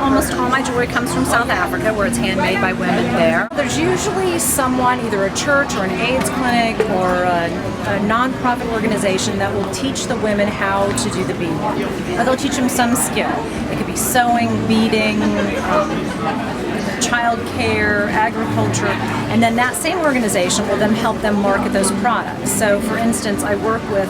almost all my jewelry comes from South Africa, where it's handmade by women there. There's usually someone, either a church or an AIDS clinic or a non-profit organization that will teach the women how to do the beadwork. They'll teach them some skill. It could be sewing, beading, child care, agriculture, and then that same organization will then help them market those products. So for instance, I work with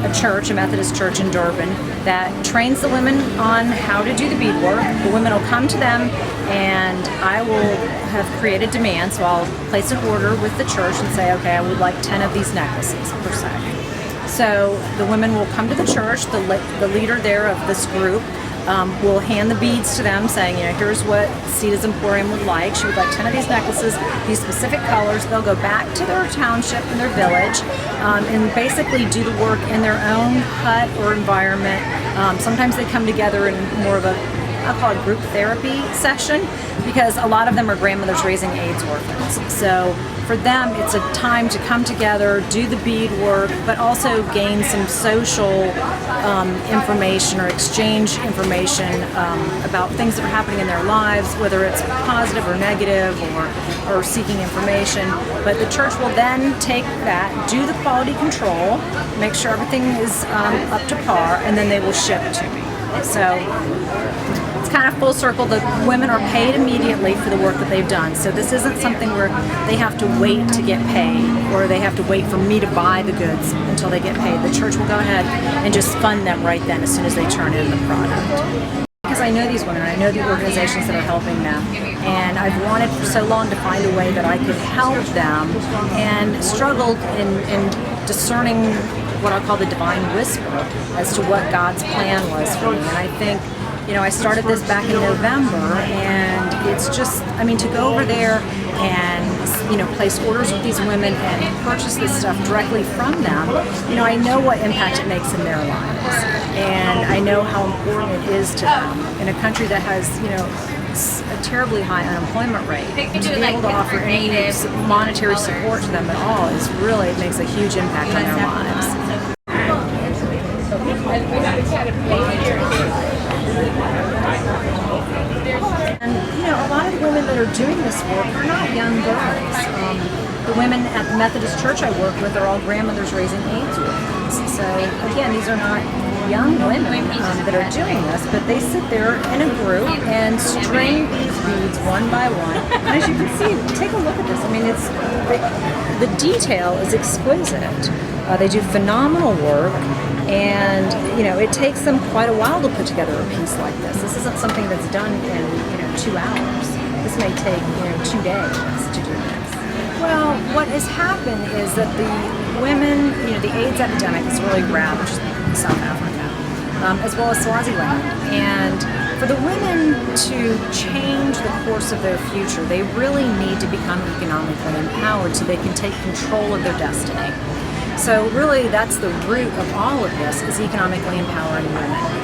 a church, a Methodist church in Durban, that trains the women on how to do the beadwork. The women will come to them, and I will have created demand, so I'll place an order with the church and say, okay, I would like 10 of these necklaces per se. So the women will come to the church, the leader there of this group will hand the beads to them saying, here's what Sita's Emporium would like. She would like 10 of these necklaces, these specific colors. They'll go back to their township and their village and basically do the work in their own hut or environment. Sometimes they come together in more of a, I'll call it group therapy session, because a lot of them are grandmothers raising AIDS orphans. So for them, it's a time to come together, do the beadwork, but also gain some social information or exchange information about things that are happening in their lives, whether it's positive or negative or seeking information. But the church will then take that, do the quality control, make sure everything is up to par, and then they will ship to me. So it's kind of full circle. The women are paid immediately for the work that they've done. So this isn't something where they have to wait to get paid, or they have to wait for me to buy the goods until they get paid. The church will go ahead and just fund them right then as soon as they turn in the product. Because I know these women, I know the organizations that are helping them, and I've wanted for so long to find a way that I could help them, and struggled in discerning what I call the divine whisper as to what God's plan was for me. And I think, I started this back in November, and it's just, to go over there and, place orders with these women and purchase this stuff directly from them, I know what impact it makes in their lives. And I know how important it is to them in a country that has, a terribly high unemployment rate. To be able to offer any monetary support to them at all is really, it makes a huge impact on their lives. And a lot of the women that are doing this work are not young girls. The women at the Methodist church I work with are all grandmothers raising AIDS orphans. So again, these are not young women that are doing this, but they sit there in a group and string these beads one by one. And as you can see, take a look at this. It's the detail is exquisite. They do phenomenal work, and it takes them quite a while to put together a piece like this. This isn't something that's done in 2 hours. This may take 2 days to do this. Well, what has happened is that the women, the AIDS epidemic has really ravaged South Africa, as well as Swaziland. And for the women to change the course of their future, they really need to become economically empowered so they can take control of their destiny. So really, that's the root of all of this, is economically empowering women.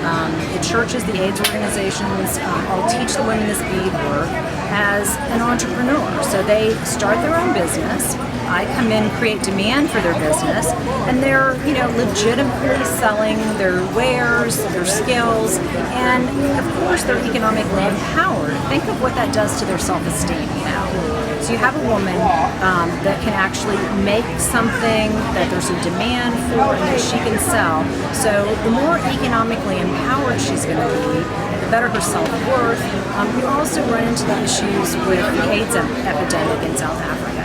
The churches, the AIDS organizations, all teach the women this beadwork as an entrepreneur. So they start their own business. I come in, create demand for their business, and they're, legitimately selling their wares, their skills, and of course they're economically empowered. Think of what that does to their self-esteem, So you have a woman that can actually make something that there's a demand for and that she can sell. So the more economically empowered she's going to be, the better her self-worth. You also run into the issues with the AIDS epidemic in South Africa.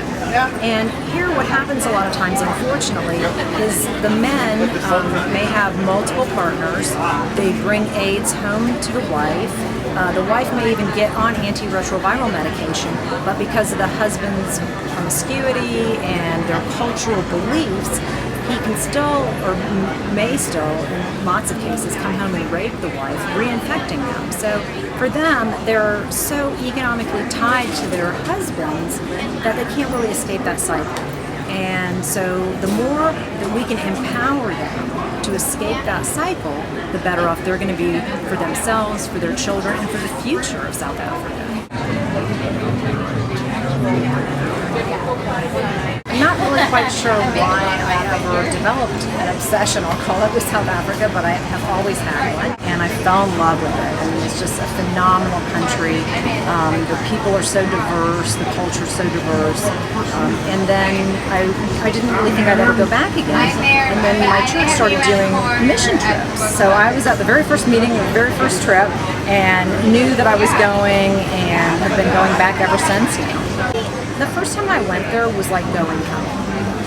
And here what happens a lot of times, unfortunately, is the men may have multiple partners. They bring AIDS home to the wife. The wife may even get on antiretroviral medication, but because of the husband's promiscuity and their cultural beliefs, he can still, or may still, in lots of cases, come home and rape the wife, reinfecting them. So for them, they're so economically tied to their husbands that they can't really escape that cycle. And so the more that we can empower them to escape that cycle, the better off they're going to be for themselves, for their children, and for the future of South Africa. I'm not really quite sure why I ever developed an obsession, I'll call it, with South Africa, but I have always had one, and I fell in love with it. is just a phenomenal country. The people are so diverse, the culture is so diverse. And then I didn't really think I'd ever go back again. And then my church started doing mission trips. So I was at the very first meeting, the very first trip, and knew that I was going and have been going back ever since now. The first time I went there was like going home.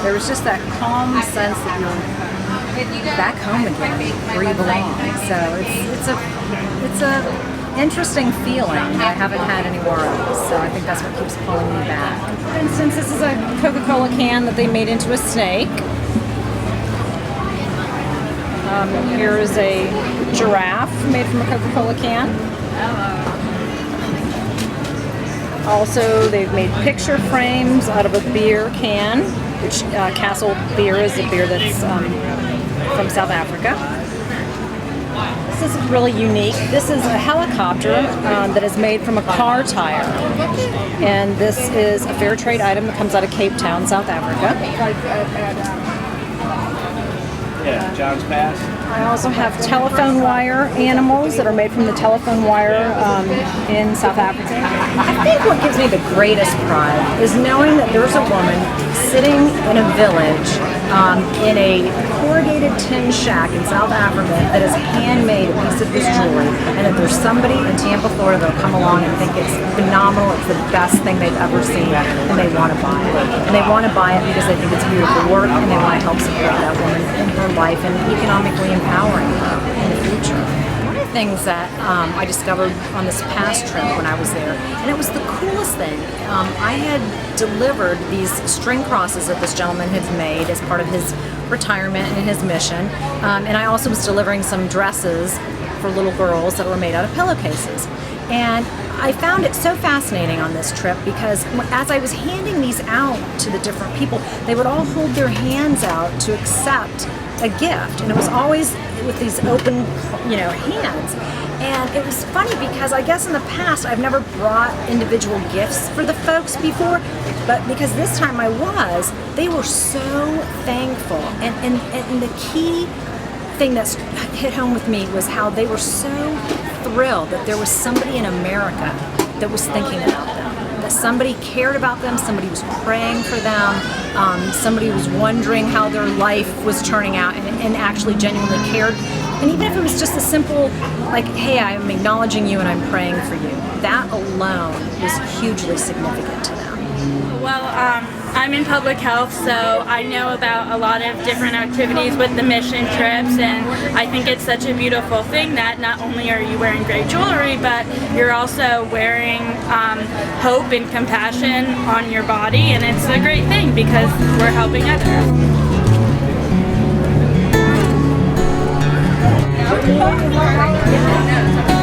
There was just that calm sense that you're back home again, where you belong. So it's a interesting feeling that I haven't had anywhere else. So I think that's what keeps pulling me back. For instance, this is a Coca-Cola can that they made into a snake. Here is a giraffe made from a Coca-Cola can. Also, they've made picture frames out of a beer can, which Castle beer is a beer that's from South Africa. This is really unique. This is a helicopter that is made from a car tire. And this is a fair trade item that comes out of Cape Town, South Africa. Yeah, John's Pass. I also have telephone wire animals that are made from the telephone wire in South Africa. I think what gives me the greatest pride is knowing that there's a woman sitting in a village in a corrugated tin shack in South Africa that has handmade a piece of this jewelry, and that there's somebody in Tampa, Florida that will come along and think it's phenomenal, it's the best thing they've ever seen, and they want to buy it. And they want to buy it because they think it's beautiful work, and they want to help support that woman in her life and economically empowering her in the future. One of the things that I discovered on this past trip when I was there, and it was the coolest thing, I had delivered these string crosses that this gentleman had made as part of his retirement and his mission, and I also was delivering some dresses for little girls that were made out of pillowcases. And I found it so fascinating on this trip because as I was handing these out to the different people, they would all hold their hands out to accept a gift, and it was always with these open, hands. And it was funny because I guess in the past I've never brought individual gifts for the folks before, but because this time I was, they were so thankful. And the key thing that's hit home with me was how they were so thrilled that there was somebody in America that was thinking about them, that somebody cared about them, somebody was praying for them, somebody was wondering how their life was turning out and actually genuinely cared. And even if it was just a simple, like, hey, I'm acknowledging you and I'm praying for you, that alone was hugely significant to them. Well, I'm in public health, so I know about a lot of different activities with the mission trips, and I think it's such a beautiful thing that not only are you wearing great jewelry, but you're also wearing hope and compassion on your body, and it's a great thing because we're helping others. Yeah.